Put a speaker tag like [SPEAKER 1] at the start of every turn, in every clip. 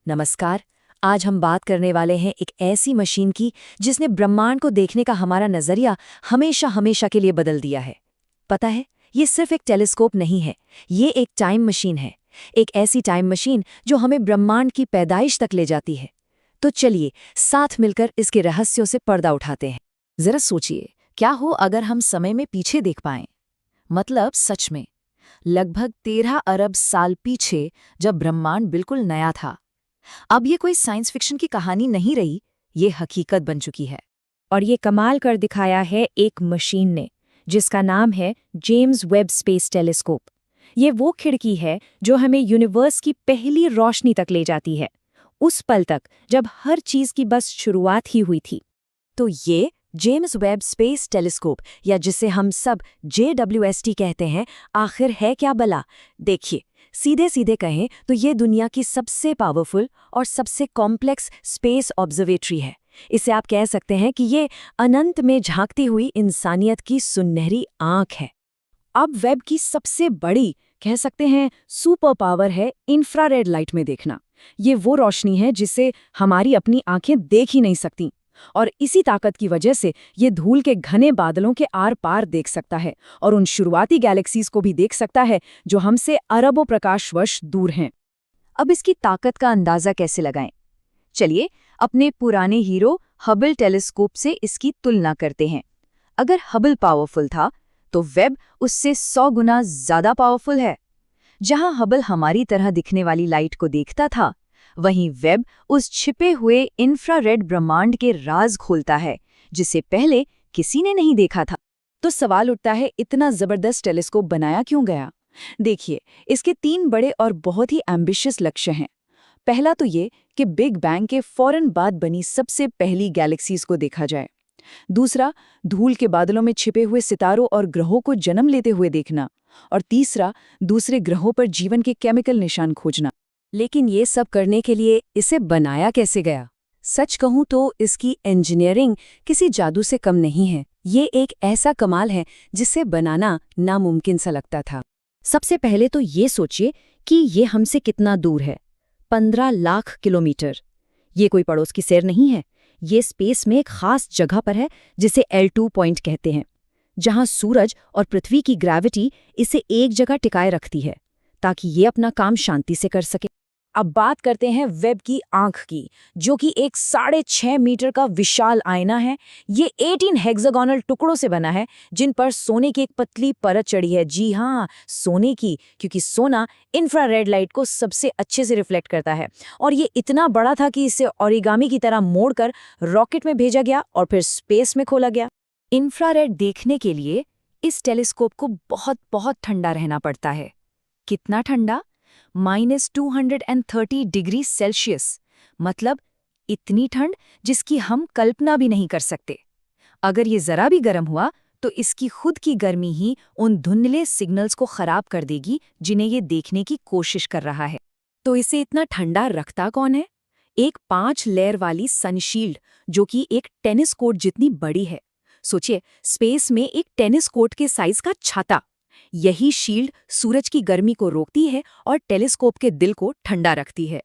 [SPEAKER 1] नमस्कार। आज हम बात करने वाले हैं एक ऐसी मशीन की जिसने ब्रह्मांड को देखने का हमारा नजरिया हमेशा हमेशा के लिए बदल दिया है। पता है, ये सिर्फ एक टेलीस्कोप नहीं है, ये एक टाइम मशीन है। एक ऐसी टाइम मशीन जो हमें ब्रह्मांड की पैदाइश तक ले जाती है। तो चलिए साथ मिलकर इसके रहस्यों से पर्दा उठाते हैं।
[SPEAKER 2] जरा सोचिए, क्या हो अगर हम समय में पीछे देख पाएं। मतलब सच में लगभग 13 अरब साल पीछे, जब ब्रह्मांड बिल्कुल नया था। अब ये कोई साइंस फिक्शन की कहानी नहीं रही, ये हकीकत बन चुकी है।
[SPEAKER 3] और ये कमाल कर दिखाया है एक मशीन ने, जिसका नाम है जेम्स वेब स्पेस टेलीस्कोप। ये वो खिड़की है जो हमें यूनिवर्स की पहली रोशनी तक ले जाती है, उस पल तक जब हर चीज की बस शुरुआत ही हुई थी।
[SPEAKER 1] तो ये जेम्स वेब स्पेस टेलीस्कोप, या जिसे हम सब JWST कहते हैं, आखिर है क्या भला? देखिए, सीधे सीधे कहें तो ये दुनिया की सबसे पावरफुल और सबसे कॉम्प्लेक्स स्पेस ऑब्जर्वेटरी है। इसे आप कह सकते हैं कि ये अनंत में झांकती हुई इंसानियत की सुनहरी आंख है।
[SPEAKER 2] अब वेब की सबसे बड़ी, कह सकते हैं, सुपर पावर है इंफ्रारेड लाइट में देखना। ये वो रोशनी है जिसे हमारी अपनी आंखें देख ही नहीं सकती, और इसी ताकत की वजह से ये धूल के घने बादलों के आर पार देख सकता है और उन शुरुआती गैलेक्सीज को भी देख सकता है जो हमसे अरबों प्रकाश वर्ष दूर हैं।
[SPEAKER 1] अब इसकी ताकत का अंदाजा कैसे लगाएं? चलिए अपने पुराने हीरो हबल टेलीस्कोप से इसकी तुलना करते हैं। अगर हबल पावरफुल था, तो वेब उससे 100 गुना ज्यादा पावरफुल है। जहां हबल हमारी तरह दिखने वाली लाइट को देखता था, वहीं वेब उस छिपे हुए इंफ्रारेड ब्रह्मांड के राज खोलता है, जिसे पहले किसी ने नहीं देखा था।
[SPEAKER 2] तो सवाल उठता है, इतना जबरदस्त टेलीस्कोप बनाया क्यों गया? देखिए, इसके 3 बड़े और बहुत ही एम्बिशियस लक्ष्य हैं। पहला तो ये कि बिग बैंग के फौरन बाद बनी सबसे पहली गैलेक्सीज को देखा जाए। दूसरा, धूल के बादलों में छिपे हुए सितारों और ग्रहों को जन्म लेते हुए देखना। और तीसरा, दूसरे ग्रहों पर जीवन के केमिकल निशान खोजना।
[SPEAKER 1] लेकिन ये सब करने के लिए इसे बनाया कैसे गया? सच कहूं तो इसकी इंजीनियरिंग किसी जादू से कम नहीं है। ये एक ऐसा कमाल है जिसे बनाना नामुमकिन सा लगता था।
[SPEAKER 3] सबसे पहले तो ये सोचिए कि ये हमसे कितना दूर है। 15 लाख किलोमीटर। ये कोई पड़ोस की सैर नहीं है। ये स्पेस में एक खास जगह पर है जिसे L2 पॉइंट कहते हैं, जहां सूरज और पृथ्वी की ग्रेविटी इसे एक जगह टिकाए रखती है ताकि ये अपना काम शांति से कर सके।
[SPEAKER 2] अब बात करते हैं वेब की आंख की, जो कि एक 6.5 मीटर का विशाल आईना है। ये 18 हेक्सागोनल टुकड़ों से बना है, जिन पर सोने की एक पतली परत चढ़ी है। जी हाँ, सोने की, क्योंकि सोना इंफ्रारेड लाइट को सबसे अच्छे से रिफ्लेक्ट करता है। और ये इतना बड़ा था कि इसे ओरिगामी की तरह मोड़कर रॉकेट में भेजा गया और फिर स्पेस में खोला गया।
[SPEAKER 1] इंफ्रारेड देखने के लिए इस टेलीस्कोप को बहुत बहुत ठंडा रहना पड़ता है। कितना ठंडा? -230 डिग्री सेल्सियस। मतलब इतनी ठंड जिसकी हम कल्पना भी नहीं कर सकते। अगर ये जरा भी गर्म हुआ तो इसकी खुद की गर्मी ही उन धुंधले सिग्नल्स को खराब कर देगी जिन्हें ये देखने की कोशिश कर रहा है। तो इसे इतना ठंडा रखता कौन है? एक 5 लेयर वाली सनशील्ड, जो कि एक टेनिस कोर्ट जितनी बड़ी है। सोचिए, स्पेस में एक टेनिस कोर्ट के साइज का छाता। यही शील्ड सूरज की गर्मी को रोकती है और टेलीस्कोप के दिल को ठंडा रखती है।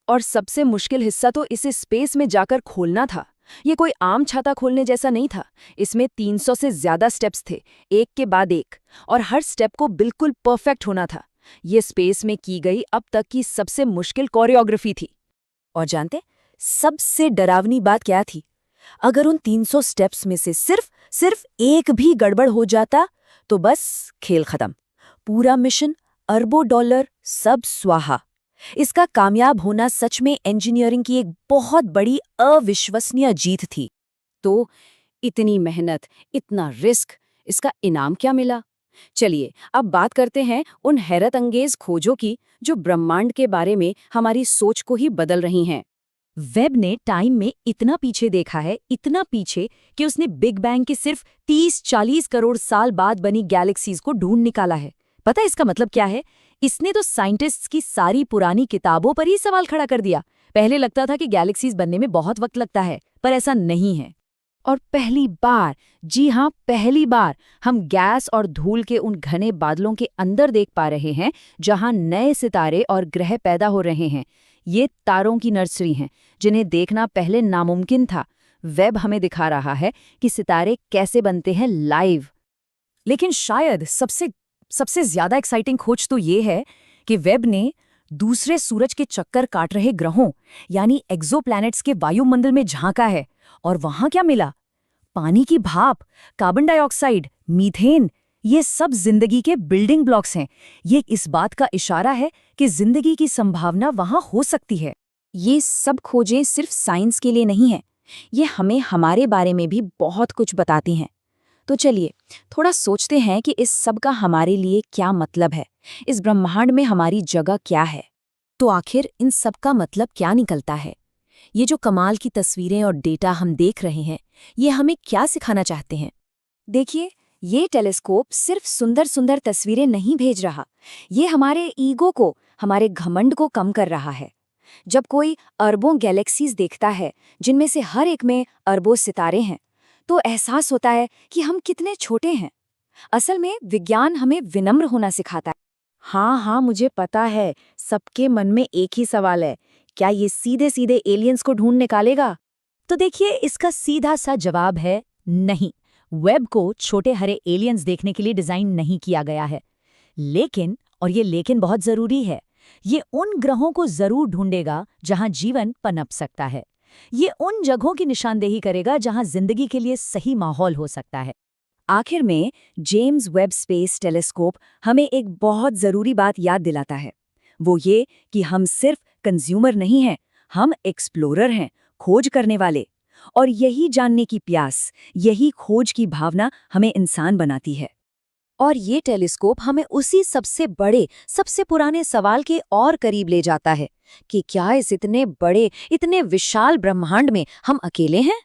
[SPEAKER 2] और सबसे मुश्किल हिस्सा तो इसे स्पेस में जाकर खोलना था। ये कोई आम छाता खोलने जैसा नहीं था। इसमें 300 से ज्यादा स्टेप्स थे, एक के बाद एक, और हर स्टेप को बिल्कुल परफेक्ट होना था। ये स्पेस में की गई अब तक की सबसे मुश्किल कोरियोग्राफी थी।
[SPEAKER 1] और जानते, सबसे डरावनी बात क्या थी? अगर उन 300 स्टेप्स में से सिर्फ एक भी गड़बड़ हो जाता तो बस खेल खत्म। पूरा मिशन, अरबों डॉलर, सब स्वाहा। इसका कामयाब होना सच में इंजीनियरिंग की एक बहुत बड़ी अविश्वसनीय जीत थी।
[SPEAKER 2] तो इतनी मेहनत, इतना रिस्क, इसका इनाम क्या मिला? चलिए अब बात करते हैं उन हैरत अंगेज खोजों की जो ब्रह्मांड के बारे में हमारी सोच को ही बदल रही हैं।
[SPEAKER 1] वेब ने टाइम में इतना पीछे देखा है, इतना पीछे कि उसने बिग बैंग के सिर्फ 30-40 करोड़ साल बाद बनी गैलेक्सीज को ढूंढ निकाला है। पता है इसका मतलब क्या है? इसने तो साइंटिस्ट्स की सारी पुरानी किताबों पर ही सवाल खड़ा कर दिया। पहले लगता था कि गैलेक्सीज बनने में बहुत वक्त लगता है, पर ऐसा नहीं है।
[SPEAKER 2] और पहली बार, जी हाँ पहली बार, हम गैस और धूल के उन घने बादलों के अंदर देख पा रहे हैं जहां नए सितारे और ग्रह पैदा हो रहे हैं।
[SPEAKER 1] ये तारों की नर्सरी हैं, जिन्हें देखना पहले नामुमकिन था। वेब हमें दिखा रहा है कि सितारे कैसे बनते हैं लाइव।
[SPEAKER 2] लेकिन शायद सबसे ज्यादा एक्साइटिंग खोज तो ये है कि वेब ने दूसरे सूरज के चक्कर काट रहे ग्रहों यानी एक्सोप्लैनेट्स के वायुमंडल में झांका है। और वहां क्या मिला? पानी की भाप, कार्बन डाइऑक्साइड, मीथेन, ये सब जिंदगी के बिल्डिंग ब्लॉक्स हैं। ये इस बात का इशारा है कि जिंदगी की संभावना वहां हो सकती है।
[SPEAKER 3] ये सब खोजें सिर्फ साइंस के लिए नहीं है, ये हमें हमारे बारे में भी बहुत कुछ बताती हैं। तो चलिए थोड़ा सोचते हैं कि इस सब का हमारे लिए क्या मतलब है, इस ब्रह्मांड में हमारी जगह क्या है। तो आखिर इन सब का मतलब क्या निकलता है? ये जो कमाल की तस्वीरें और डेटा हम देख रहे हैं, ये हमें क्या सिखाना चाहते हैं? देखिए, ये टेलीस्कोप सिर्फ सुंदर सुंदर तस्वीरें नहीं भेज रहा, ये हमारे ईगो को, हमारे घमंड को कम कर रहा है। जब कोई अरबों गैलेक्सीज देखता है, जिनमें से हर एक में अरबों सितारे हैं, तो एहसास होता है कि हम कितने छोटे हैं। असल में विज्ञान हमें विनम्र होना सिखाता है।
[SPEAKER 2] हाँ, मुझे पता है, सबके मन में एक ही सवाल है, क्या ये सीधे सीधे एलियंस को ढूंढ निकालेगा?
[SPEAKER 3] तो देखिए, इसका सीधा सा जवाब है नहीं। वेब को छोटे हरे एलियंस देखने के लिए डिजाइन नहीं किया गया है। लेकिन, और ये लेकिन बहुत जरूरी है, ये उन ग्रहों को जरूर ढूंढेगा जहां जीवन पनप सकता है। ये उन जगहों की निशानदेही करेगा जहां जिंदगी के लिए सही माहौल हो सकता है।
[SPEAKER 1] आखिर में जेम्स वेब स्पेस टेलीस्कोप हमें एक बहुत ज़रूरी बात याद दिलाता है। वो ये कि हम सिर्फ कंज्यूमर नहीं हैं, हम एक्सप्लोरर हैं, खोज करने वाले। और यही जानने की प्यास, यही खोज की भावना हमें इंसान बनाती है।
[SPEAKER 3] और ये टेलीस्कोप हमें उसी सबसे बड़े, सबसे पुराने सवाल के और करीब ले जाता है कि क्या इस इतने बड़े, इतने विशाल ब्रह्मांड में हम अकेले हैं?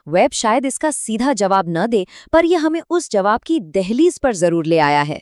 [SPEAKER 3] वेब शायद इसका सीधा जवाब न दे, पर यह हमें उस जवाब की दहलीज पर जरूर ले आया है।